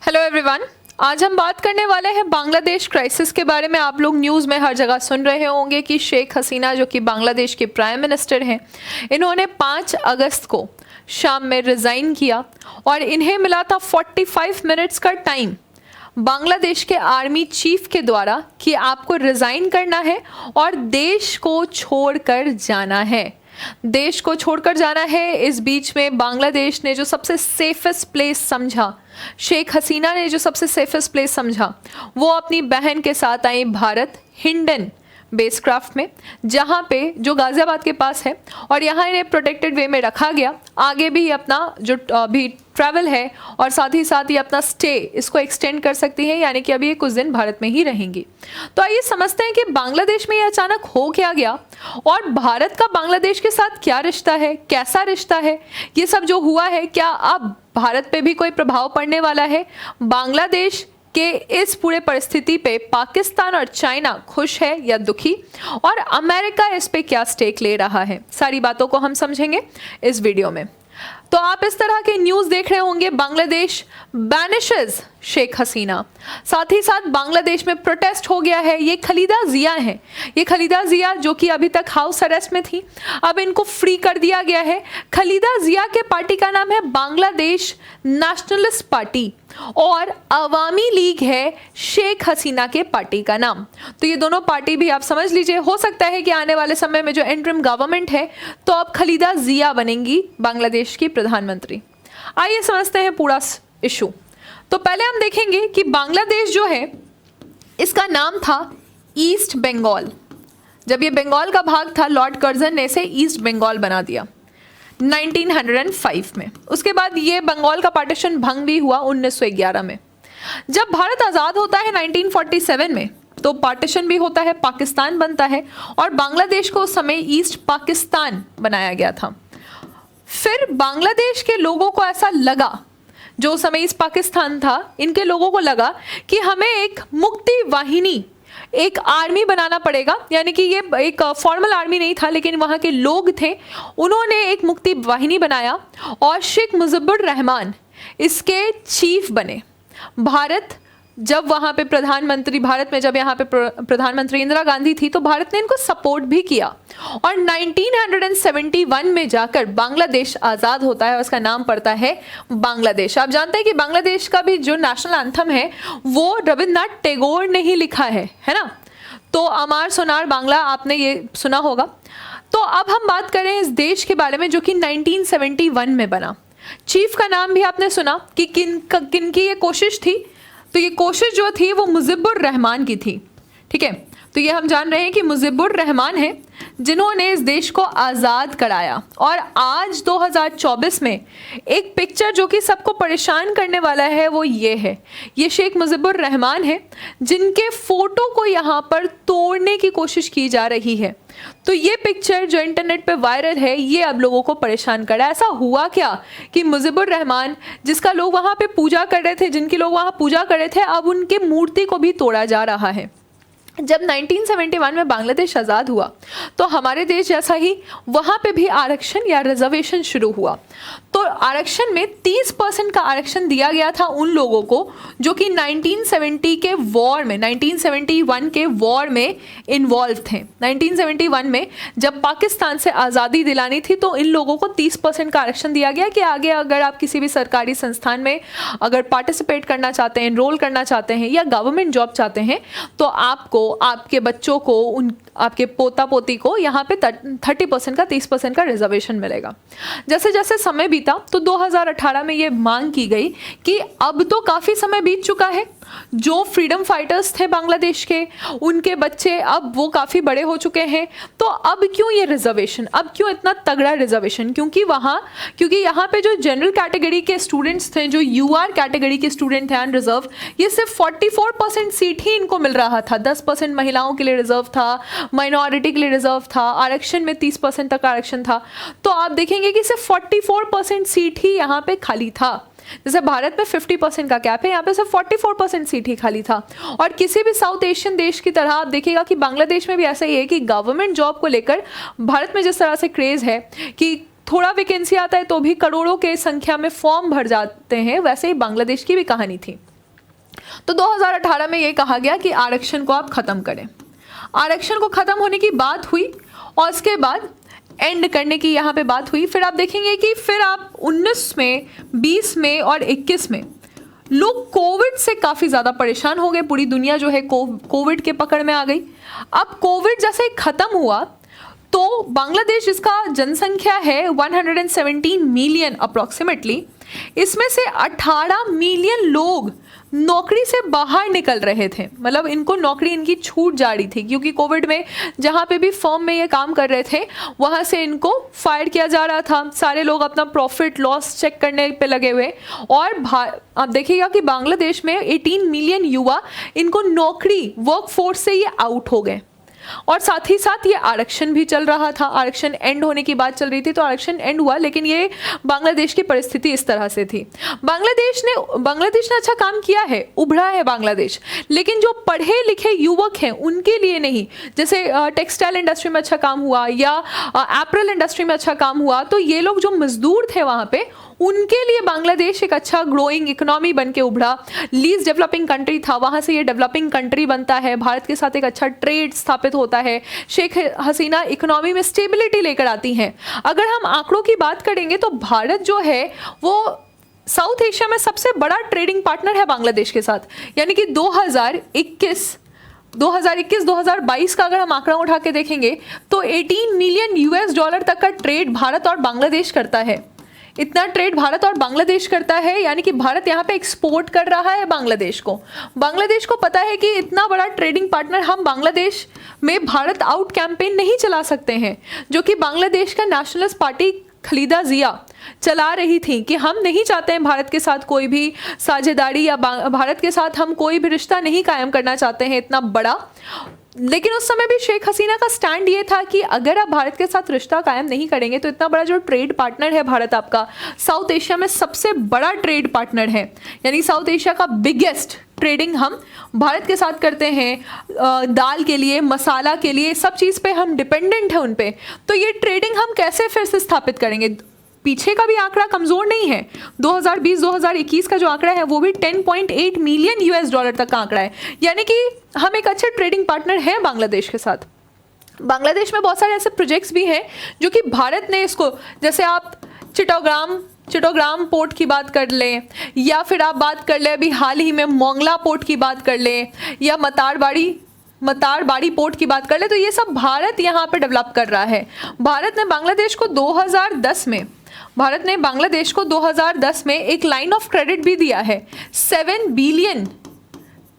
Hello everyone. आज हम बात करने वाले हैं बांग्लादेश क्राइसिस के बारे में। आप लोग न्यूज़ में हर जगह सुन रहे होंगे कि शेख हसीना जो कि बांग्लादेश के प्राइम मिनिस्टर हैं, इन्होंने 5 अगस्त को शाम में रिज़ाइन किया और इन्हें मिला था 45 मिनट्स का टाइम बांग्लादेश के आर्मी चीफ के द्वारा कि आपको रिज़ाइन करना है और देश को छोड़कर जाना है। देश को छोड़कर जाना है। इस बीच में बांग्लादेश ने जो सबसे सेफेस्ट प्लेस समझा, शेख हसीना ने जो सबसे सेफेस्ट प्लेस समझा, वो अपनी बहन के साथ आई भारत हिंडन बेसक्राफ्ट में, जहाँ पे जो गाजियाबाद के पास है, और यहाँ इन्हें प्रोटेक्टेड वे में रखा गया। आगे भी अपना जो अभी ट्रैवल है और साथ ही साथ ये अपना स्टे इसको एक्सटेंड कर सकती है, यानी कि अभी ये कुछ दिन भारत में ही रहेंगी। तो आइए समझते हैं कि बांग्लादेश में ये अचानक हो क्या गया और भारत का बांग्लादेश के साथ क्या रिश्ता है, कैसा रिश्ता है, ये सब जो हुआ है, क्या अब भारत पे भी कोई प्रभाव पड़ने वाला है? बांग्लादेश कि इस पूरे परिस्थिति पे पाकिस्तान और चाइना खुश है या दुखी, और अमेरिका इस पे क्या स्टेक ले रहा है, सारी बातों को हम समझेंगे इस वीडियो में। तो आप इस तरह के न्यूज़ देख रहे होंगे, बांग्लादेश बैनिशेस शेख हसीना, साथ ही साथ बांग्लादेश में प्रोटेस्ट हो गया है। ये खलीदा जिया है, ये खलीदा जिया जो कि अभी तक हाउस अरेस्ट में थी, अब इनको फ्री कर दिया गया है। खलीदा जिया के पार्टी का नाम है बांग्लादेश नेशनलिस्ट पार्टी और अवामी लीग है शेख हसीना के पार्टी का नाम। तो ये दोनों पार्टी भी आप समझ लीजिए, हो सकता है कि आने वाले समय में जो इंटरिम गवर्नमेंट है तो अब खलीदा जिया बनेंगी बांग्लादेश की प्रधानमंत्री। आइए समझते हैं पूरा इशू। तो पहले हम देखेंगे कि बांग्लादेश जो है इसका नाम था ईस्ट बंगाल। जब ये बंगाल का भाग था, लॉर्ड कर्जन ने इसे ईस्ट बंगाल बना दिया 1905 में। उसके बाद ये बंगाल का पार्टीशन भंग भी हुआ 1911 में। जब भारत आज़ाद होता है 1947 में, तो पार्टीशन भी होता है, पाकिस्तान बनता है और बांग्लादेश को उस समय ईस्ट पाकिस्तान बनाया गया था। फिर बांग्लादेश के लोगों को ऐसा लगा, जो उस समय ईस्ट पाकिस्तान था, इनके लोगों को लगा कि हमें एक मुक्ति वाहिनी, एक आर्मी बनाना पड़ेगा। यानी कि ये एक फॉर्मल आर्मी नहीं था, लेकिन वहाँ के लोग थे, उन्होंने एक मुक्ति वाहिनी बनाया और शेख मुजिबुर रहमान इसके चीफ बने। भारत जब वहाँ पे प्रधानमंत्री, भारत में जब यहाँ पे प्रधानमंत्री इंदिरा गांधी थी, तो भारत ने इनको सपोर्ट भी किया और 1971 में जाकर बांग्लादेश आज़ाद होता है और उसका नाम पड़ता है बांग्लादेश। आप जानते हैं कि बांग्लादेश का भी जो नेशनल एंथम है वो रविन्द्रनाथ टैगोर ने ही लिखा है ना। तो अमार सोनार बांग्ला आपने ये सुना होगा। तो अब हम बात करें इस देश के बारे में जो कि 1971 में बना। चीफ का नाम भी आपने सुना कि किन की ये कोशिश थी। तो ये कोशिश जो थी वो मुजिबुर रहमान की थी, ठीक है। तो ये हम जान रहे हैं कि मुजिबुर रहमान है जिन्होंने इस देश को आज़ाद कराया। और आज 2024 में एक पिक्चर जो कि सबको परेशान करने वाला है वो ये है, ये शेख मुजिबुर रहमान है जिनके फोटो को यहाँ पर तोड़ने की कोशिश की जा रही है। तो ये पिक्चर जो इंटरनेट पे वायरल है, ये अब लोगों को परेशान कर रहा है। ऐसा हुआ क्या कि मुजिबुर रहमान, जिसका लोग वहाँ पे पूजा कर रहे थे, जिनकी लोग वहाँ पूजा कर रहे थे, अब उनके मूर्ति को भी तोड़ा जा रहा है। जब 1971 में बांग्लादेश आज़ाद हुआ तो हमारे देश जैसा ही वहाँ पे भी आरक्षण या रिजर्वेशन शुरू हुआ। तो आरक्षण में 30% का आरक्षण दिया गया था उन लोगों को जो कि 1970 के वॉर में, 1971 के वॉर में इन्वॉल्व थे। 1971 में जब पाकिस्तान से आज़ादी दिलानी थी तो इन लोगों को 30% का आरक्षण दिया गया कि आगे अगर आप किसी भी सरकारी संस्थान में अगर पार्टिसिपेट करना चाहते हैं, एनरोल करना चाहते हैं या गवर्नमेंट जॉब चाहते हैं, तो आपको, आपके बच्चों को, आपके पोता पोती को यहाँ पे 30% का, 30% का रिजर्वेशन मिलेगा। जैसे जैसे समय बीता तो 2018 में ये मांग की गई कि अब तो काफ़ी समय बीत चुका है, जो फ्रीडम फाइटर्स थे बांग्लादेश के, उनके बच्चे अब वो काफ़ी बड़े हो चुके हैं, तो अब क्यों ये रिजर्वेशन, अब क्यों इतना तगड़ा रिजर्वेशन? क्योंकि यहाँ पे जो जनरल कैटेगरी के स्टूडेंट्स थे, जो यूआर कैटेगरी के स्टूडेंट थे अनरिजर्व, ये सिर्फ 44% सीट ही इनको मिल रहा था। 10% महिलाओं के लिए रिजर्व था, माइनॉरिटी के लिए रिजर्व था, आरक्षण में 30% तक आरक्षण था। तो आप देखेंगे कि सिर्फ 44% सीट ही यहाँ पे खाली था। जैसे भारत में 50% का कैप है, यहाँ पे सिर्फ 44% सीट ही खाली था। और किसी भी साउथ एशियन देश की तरह आप देखिएगा कि बांग्लादेश में भी ऐसा ही है कि गवर्नमेंट जॉब को लेकर भारत में जिस तरह से क्रेज़ है कि थोड़ा वैकेंसी आता है तो भी करोड़ों के संख्या में फॉर्म भर जाते हैं, वैसे ही बांग्लादेश की भी कहानी थी। तो 2018 में ये कहा गया कि आरक्षण को आप खत्म करें। आरक्षण को खत्म होने की बात हुई और उसके बाद एंड करने की यहाँ पे बात हुई। फिर आप देखेंगे कि फिर आप 19 में, 20 में और 21 में लोग कोविड से काफ़ी ज़्यादा परेशान हो गए। पूरी दुनिया जो है कोविड के पकड़ में आ गई। अब कोविड जैसे ही ख़त्म हुआ तो बांग्लादेश, जिसका जनसंख्या है 117 मिलियन अप्रॉक्सीमेटली, इसमें से 18 मिलियन लोग नौकरी से बाहर निकल रहे थे। मतलब इनको नौकरी, इनकी छूट जा रही थी, क्योंकि कोविड में जहाँ पे भी फर्म में ये काम कर रहे थे वहाँ से इनको फायर किया जा रहा था। सारे लोग अपना प्रॉफिट लॉस चेक करने पे लगे हुए। और आप देखिएगा कि बांग्लादेश में 18 मिलियन युवा, इनको नौकरी, वर्क फोर्स से ये आउट हो गए। और साथ ही साथ ये आरक्षण भी चल रहा था। आरक्षण एंड होने की बात चल रही थी, तो आरक्षण एंड हुआ, लेकिन ये बांग्लादेश की परिस्थिति इस तरह से थी। बांग्लादेश ने अच्छा काम किया है, उभरा है बांग्लादेश, लेकिन जो पढ़े लिखे युवक हैं उनके लिए नहीं। जैसे टेक्सटाइल इंडस्ट्री में अच्छा काम हुआ या एपरल इंडस्ट्री में अच्छा काम हुआ, तो ये लोग जो मजदूर थे वहाँ पे, उनके लिए बांग्लादेश एक अच्छा ग्रोइंग इकोनॉमी बन के उभरा। लीस्ट डेवलपिंग कंट्री था, वहाँ से ये डेवलपिंग कंट्री बनता है। भारत के साथ एक अच्छा ट्रेड स्थापित होता है। शेख हसीना इकोनॉमी में स्टेबिलिटी लेकर आती हैं। अगर हम आंकड़ों की बात करेंगे तो भारत जो है वो साउथ एशिया में सबसे बड़ा ट्रेडिंग पार्टनर है बांग्लादेश के साथ। यानी कि 2021-2022 का अगर हम आंकड़ा उठा के देखेंगे तो 18 मिलियन यूएस डॉलर तक का ट्रेड भारत और बांग्लादेश करता है। इतना ट्रेड भारत और बांग्लादेश करता है, यानी कि भारत यहाँ पे एक्सपोर्ट कर रहा है बांग्लादेश को। बांग्लादेश को पता है कि इतना बड़ा ट्रेडिंग पार्टनर, हम बांग्लादेश में भारत आउट कैंपेन नहीं चला सकते हैं, जो कि बांग्लादेश का नेशनलिस्ट पार्टी खलीदा जिया चला रही थी कि हम नहीं चाहते हैं भारत के साथ कोई भी साझेदारी या भारत के साथ हम कोई भी रिश्ता नहीं कायम करना चाहते हैं इतना बड़ा। लेकिन उस समय भी शेख हसीना का स्टैंड ये था कि अगर आप भारत के साथ रिश्ता कायम नहीं करेंगे तो इतना बड़ा जो ट्रेड पार्टनर है भारत, आपका साउथ एशिया में सबसे बड़ा ट्रेड पार्टनर है, यानी साउथ एशिया का बिगेस्ट ट्रेडिंग हम भारत के साथ करते हैं। दाल के लिए, मसाला के लिए, सब चीज़ पे हम डिपेंडेंट हैं उन पे। तो ये ट्रेडिंग हम कैसे फिर से स्थापित करेंगे? पीछे का भी आंकड़ा कमज़ोर नहीं है। 2020-2021 का जो आंकड़ा है वो भी 10.8 मिलियन यूएस डॉलर तक का आंकड़ा है, यानी कि हम एक अच्छे ट्रेडिंग पार्टनर हैं बांग्लादेश के साथ। बांग्लादेश में बहुत सारे ऐसे प्रोजेक्ट्स भी हैं जो कि भारत ने इसको, जैसे आप चिटोग्राम पोर्ट की बात कर लें, या फिर आप बात कर लें अभी हाल ही में मोंगला पोर्ट की बात कर लें, या मतारबाड़ी पोर्ट की बात कर ले, तो ये सब भारत यहाँ पे डेवलप कर रहा है। भारत ने बांग्लादेश को 2010 में एक लाइन ऑफ क्रेडिट भी दिया है। 7 बिलियन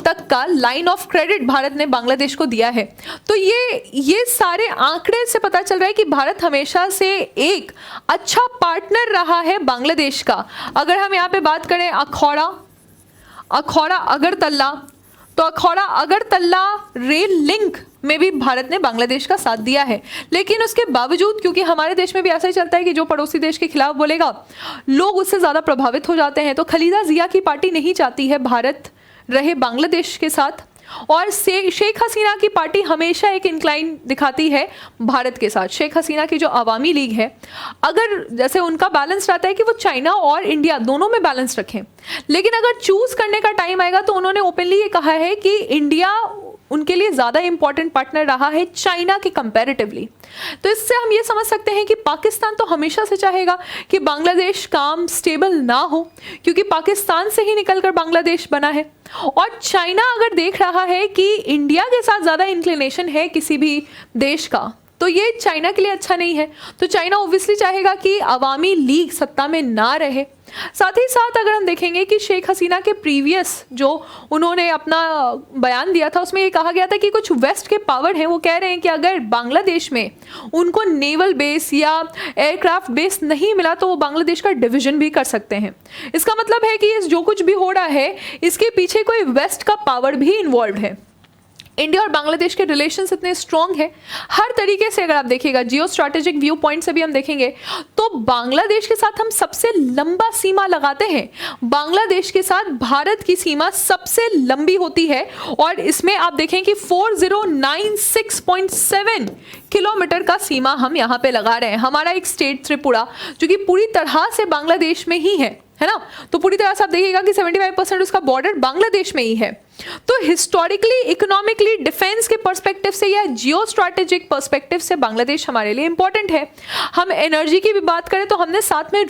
तक का लाइन ऑफ क्रेडिट भारत ने बांग्लादेश को दिया है। तो ये सारे आंकड़े से पता चल रहा है कि भारत हमेशा से एक अच्छा पार्टनर रहा है बांग्लादेश का। अगर हम यहाँ पे बात करें अखौरा अगरतला, तो अखौरा अगरतला रेल लिंक में भी भारत ने बांग्लादेश का साथ दिया है। लेकिन उसके बावजूद, क्योंकि हमारे देश में भी ऐसा ही चलता है कि जो पड़ोसी देश के खिलाफ बोलेगा लोग उससे ज़्यादा प्रभावित हो जाते हैं, तो खलीदा जिया की पार्टी नहीं चाहती है भारत रहे बांग्लादेश के साथ, और शेख हसीना की पार्टी हमेशा एक इंक्लाइन दिखाती है भारत के साथ। शेख हसीना की जो अवामी लीग है, अगर जैसे उनका बैलेंस रहता है कि वो चाइना और इंडिया दोनों में बैलेंस रखें, लेकिन अगर चूज करने का टाइम आएगा तो उन्होंने ओपनली ये कहा है कि इंडिया उनके लिए ज़्यादा इंपॉर्टेंट पार्टनर रहा है चाइना के कंपैरेटिवली। तो इससे हम ये समझ सकते हैं कि पाकिस्तान तो हमेशा से चाहेगा कि बांग्लादेश काम स्टेबल ना हो, क्योंकि पाकिस्तान से ही निकलकर बांग्लादेश बना है। और चाइना अगर देख रहा है कि इंडिया के साथ ज़्यादा इंक्लिनेशन है किसी भी देश का, तो ये चाइना के लिए अच्छा नहीं है। तो चाइना ओब्वियसली चाहेगा कि अवामी लीग सत्ता में ना रहे। साथ ही साथ अगर हम देखेंगे कि शेख हसीना के प्रीवियस जो उन्होंने अपना बयान दिया था, उसमें ये कहा गया था कि कुछ वेस्ट के पावर हैं, वो कह रहे हैं कि अगर बांग्लादेश में उनको नेवल बेस या एयरक्राफ्ट बेस नहीं मिला तो वो बांग्लादेश का डिवीजन भी कर सकते हैं। इसका मतलब है कि जो कुछ भी हो रहा है इसके पीछे कोई वेस्ट का पावर भी इन्वॉल्व है। इंडिया और बांग्लादेश के रिलेशंस इतने स्ट्रॉन्ग है, हर तरीके से अगर आप देखिएगा, जियो स्ट्रैटेजिक व्यू पॉइंट से भी हम देखेंगे तो बांग्लादेश के साथ हम सबसे लंबा सीमा लगाते हैं। बांग्लादेश के साथ भारत की सीमा सबसे लंबी होती है, और इसमें आप देखें कि 4096.7 किलोमीटर का सीमा हम यहाँ पे लगा रहे हैं। हमारा एक स्टेट त्रिपुरा जो कि पूरी तरह से बांग्लादेश में ही है, है ना। तो पूरी तरह से आप देखिएगा कि 75% उसका बॉर्डर बांग्लादेश में ही है। तो हिस्टोरिकली, इकोनॉमिकली, डिफेंस के पर्सपेक्टिव से या जियो स्ट्रैटेजिक पर्सपेक्टिव से बांग्लादेश हमारे लिए इंपॉर्टेंट है। हम एनर्जी की भी बात करें तो हमने साथ में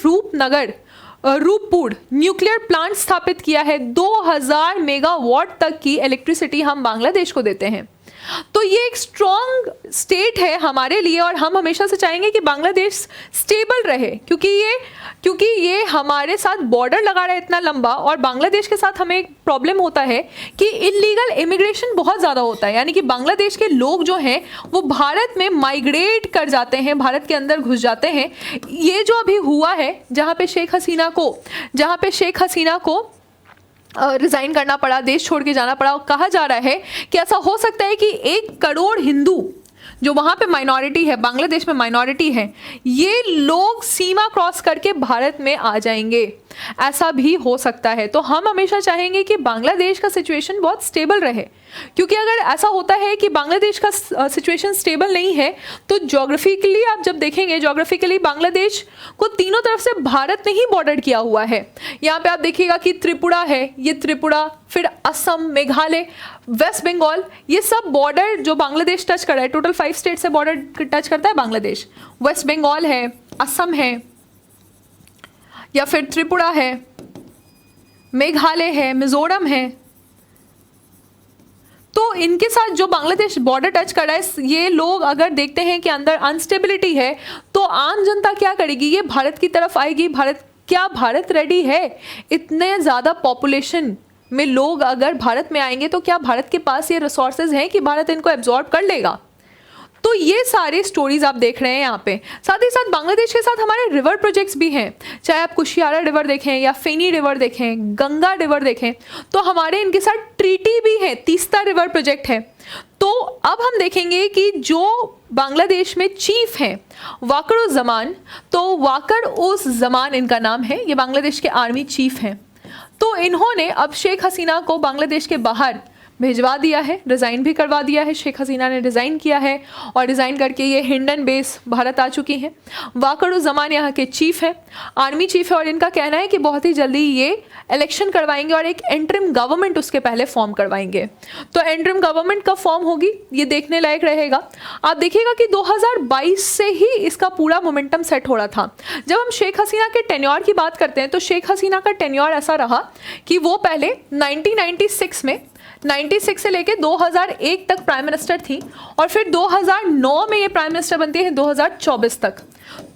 रूपपुर न्यूक्लियर प्लांट स्थापित किया है। 2000 मेगावाट तक की इलेक्ट्रिसिटी हम बांग्लादेश को देते हैं। तो ये एक स्ट्रॉन्ग स्टेट है हमारे लिए और हम हमेशा से चाहेंगे कि बांग्लादेश स्टेबल रहे, क्योंकि ये हमारे साथ बॉर्डर लगा रहा है इतना लंबा। और बांग्लादेश के साथ हमें एक प्रॉब्लम होता है कि इलीगल इमिग्रेशन बहुत ज़्यादा होता है, यानी कि बांग्लादेश के लोग जो हैं वो भारत में माइग्रेट कर जाते हैं, भारत के अंदर घुस जाते हैं। ये जो अभी हुआ है जहाँ पे शेख हसीना को रिज़ाइन करना पड़ा, देश छोड़ के जाना पड़ा, कहा जा रहा है कि ऐसा हो सकता है कि 1 करोड़ हिंदू जो वहाँ पे माइनॉरिटी है, बांग्लादेश में माइनॉरिटी है, ये लोग सीमा क्रॉस करके भारत में आ जाएंगे, ऐसा भी हो सकता है। तो हम हमेशा चाहेंगे कि बांग्लादेश का सिचुएशन बहुत स्टेबल रहे, क्योंकि अगर ऐसा होता है कि बांग्लादेश का सिचुएशन स्टेबल नहीं है तो ज्योग्राफिकली आप जब देखेंगे, ज्योग्राफिकली बांग्लादेश को तीनों तरफ से भारत ने ही बॉर्डर किया हुआ है। यहाँ पे आप देखिएगा कि त्रिपुरा है, ये त्रिपुरा, फिर असम, मेघालय, वेस्ट बंगाल, ये सब बॉर्डर जो बांग्लादेश टच कर रहा है, टोटल 5 स्टेट से बॉर्डर टच करता है बांग्लादेश। वेस्ट बंगाल है, असम है, या फिर त्रिपुरा है, मेघालय है, मिजोरम है। तो इनके साथ जो बांग्लादेश बॉर्डर टच कर रहा है, ये लोग अगर देखते हैं कि अंदर अनस्टेबिलिटी है तो आम जनता क्या करेगी, ये भारत की तरफ आएगी। भारत रेडी है? इतने ज़्यादा पॉपुलेशन में लोग अगर भारत में आएंगे तो क्या भारत के पास ये रिसोर्सेज हैं कि भारत इनको एब्जॉर्ब कर लेगा? तो ये सारे स्टोरीज आप देख रहे हैं यहाँ पे। साथ ही साथ बांग्लादेश के साथ हमारे रिवर प्रोजेक्ट्स भी हैं, चाहे आप कुशियारा रिवर देखें या फेनी रिवर देखें, गंगा रिवर देखें, तो हमारे इनके साथ ट्रीटी भी है, तीस्ता रिवर प्रोजेक्ट है। तो अब हम देखेंगे कि जो बांग्लादेश में चीफ हैं वाकर उस जमान, तो वाकर उस जमान इनका नाम है, ये बांग्लादेश के आर्मी चीफ हैं। तो इन्होंने अब शेख हसीना को बांग्लादेश के बाहर भिजवा दिया है, रिज़ाइन भी करवा दिया है। शेख हसीना ने रिज़ाइन किया है और रिज़ाइन करके ये हिंडन बेस भारत आ चुकी हैं। वाकरुज़्ज़मान यहाँ के चीफ हैं, आर्मी चीफ है, और इनका कहना है कि बहुत ही जल्दी ये इलेक्शन करवाएंगे और एक एंटरिम गवर्नमेंट उसके पहले फॉर्म करवाएंगे। तो एंटरिम गवर्नमेंट कब फॉर्म होगी ये देखने लायक रहेगा। आप देखिएगा कि 2022 से ही इसका पूरा मोमेंटम सेट हो रहा था। जब हम शेख हसीना के टेन्योर की बात करते हैं तो शेख हसीना का टेन्योर ऐसा रहा कि वो पहले 1996 से लेके 2001 तक प्राइम मिनिस्टर थी और फिर 2009 में ये प्राइम मिनिस्टर बनती है 2024 तक।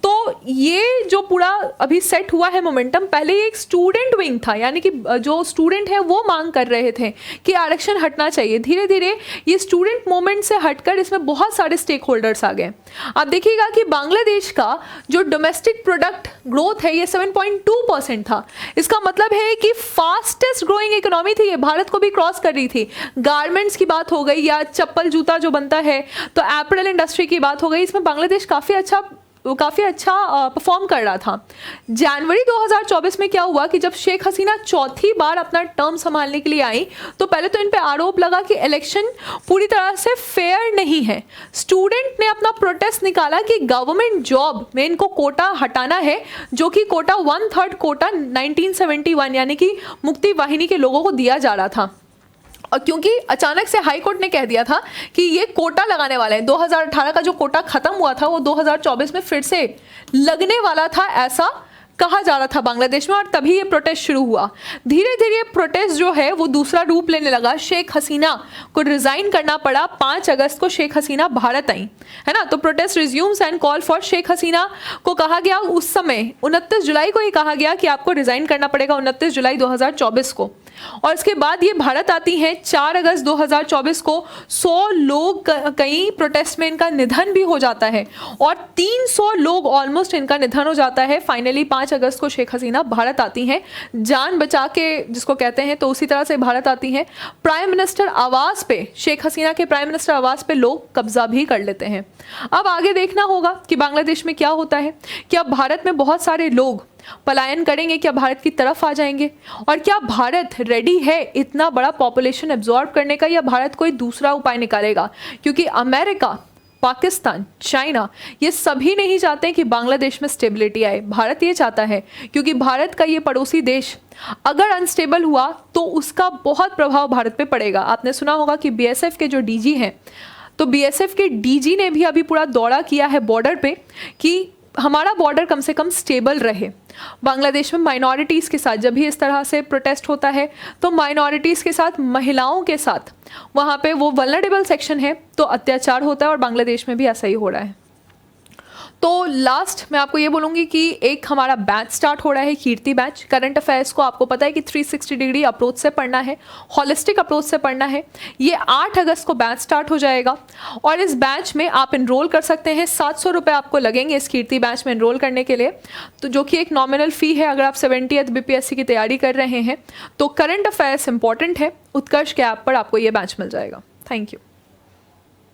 तो ये जो पूरा अभी सेट हुआ है मोमेंटम, पहले ये एक स्टूडेंट विंग था, यानी कि जो स्टूडेंट है वो मांग कर रहे थे कि आरक्षण हटना चाहिए। धीरे धीरे ये स्टूडेंट मूवमेंट से हटकर इसमें बहुत सारे स्टेक होल्डर्स आ गए। आप देखिएगा कि बांग्लादेश का जो डोमेस्टिक प्रोडक्ट ग्रोथ है ये 7.2% था। इसका मतलब है कि फास्टेस्ट ग्रोइंग इकोनॉमी थी, ये भारत को भी क्रॉस कर रही थी। गारमेंट्स की बात हो गई या चप्पल जूता जो बनता है, तो एपरल इंडस्ट्री की बात हो गई, इसमें बांग्लादेश काफ़ी अच्छा परफॉर्म कर रहा था। जनवरी 2024 में क्या हुआ कि जब शेख हसीना चौथी बार अपना टर्म संभालने के लिए आई तो पहले तो इन पे आरोप लगा कि इलेक्शन पूरी तरह से फेयर नहीं है। स्टूडेंट ने अपना प्रोटेस्ट निकाला कि गवर्नमेंट जॉब में इनको कोटा हटाना है, जो कि कोटा 1/3 कोटा 1971 यानी कि मुक्ति वाहिनी के लोगों को दिया जा रहा था। और क्योंकि अचानक से हाई कोर्ट ने कह दिया था कि ये कोटा लगाने वाले हैं, 2018 का जो कोटा खत्म हुआ था वो 2024 में फिर से लगने वाला था, ऐसा कहा जा रहा था बांग्लादेश में, और तभी ये प्रोटेस्ट शुरू हुआ। धीरे धीरे प्रोटेस्ट जो है वो दूसरा रूप लेने लगा। शेख हसीना को रिजाइन करना पड़ा। 5 अगस्त को शेख हसीना भारत आई, है ना। तो protest resumes and call for Sheikh Hasina को कहा गया, उस समय 29 जुलाई को ही कहा गया कि आपको रिजाइन करना पड़ेगा, 29 जुलाई 2024 को। और इसके बाद ये भारत आती हैं 4 अगस्त 2024 को। 100 लोग कई प्रोटेस्ट में इनका निधन भी हो जाता है और 300 लोग ऑलमोस्ट इनका निधन हो जाता है। फाइनली 5 अगस्त को शेख हसीना भारत आती हैं, जान बचा के जिसको कहते हैं, तो उसी तरह से भारत आती हैं। प्राइम मिनिस्टर आवास पे, शेख हसीना के प्राइम मिनिस्टर आवास पे लोग कब्जा भी कर लेते हैं। अब आगे देखना होगा कि बांग्लादेश में क्या होता है। क्या भारत में बहुत सारे लोग पलायन करेंगे, क्या भारत की तरफ आ जाएंगे, और क्या भारत रेडी है इतना बड़ा पॉपुलेशन एब्जॉर्ब करने का, या भारत कोई दूसरा उपाय निकालेगा? क्योंकि अमेरिका पाकिस्तान, चाइना, ये सभी नहीं चाहते कि बांग्लादेश में स्टेबिलिटी आए। भारत ये चाहता है, क्योंकि भारत का ये पड़ोसी देश अगर अनस्टेबल हुआ तो उसका बहुत प्रभाव भारत पे पड़ेगा। आपने सुना होगा कि बीएसएफ के जो डीजी हैं, तो बीएसएफ के डीजी ने भी अभी पूरा दौरा किया है बॉर्डर पे कि हमारा बॉर्डर कम से कम स्टेबल रहे। बांग्लादेश में माइनॉरिटीज़ के साथ जब भी इस तरह से प्रोटेस्ट होता है तो माइनॉरिटीज़ के साथ, महिलाओं के साथ, वहाँ पे वो वल्नरेबल सेक्शन है तो अत्याचार होता है, और बांग्लादेश में भी ऐसा ही हो रहा है। तो लास्ट मैं आपको ये बोलूँगी कि एक हमारा बैच स्टार्ट हो रहा है, कीर्ति बैच। करंट अफेयर्स को आपको पता है कि 360 डिग्री अप्रोच से पढ़ना है, हॉलिस्टिक अप्रोच से पढ़ना है। ये 8 अगस्त को बैच स्टार्ट हो जाएगा, और इस बैच में आप इनरोल कर सकते हैं। 700 रुपये आपको लगेंगे इस कीर्ति बैच में इनरोल करने के लिए, तो जो कि एक नॉमिनल फ़ी है। अगर आप 70th BPSC की तैयारी कर रहे हैं तो करंट अफेयर्स इंपॉर्टेंट है, उत्कर्ष के ऐप पर आपको ये बैच मिल जाएगा। Thank you.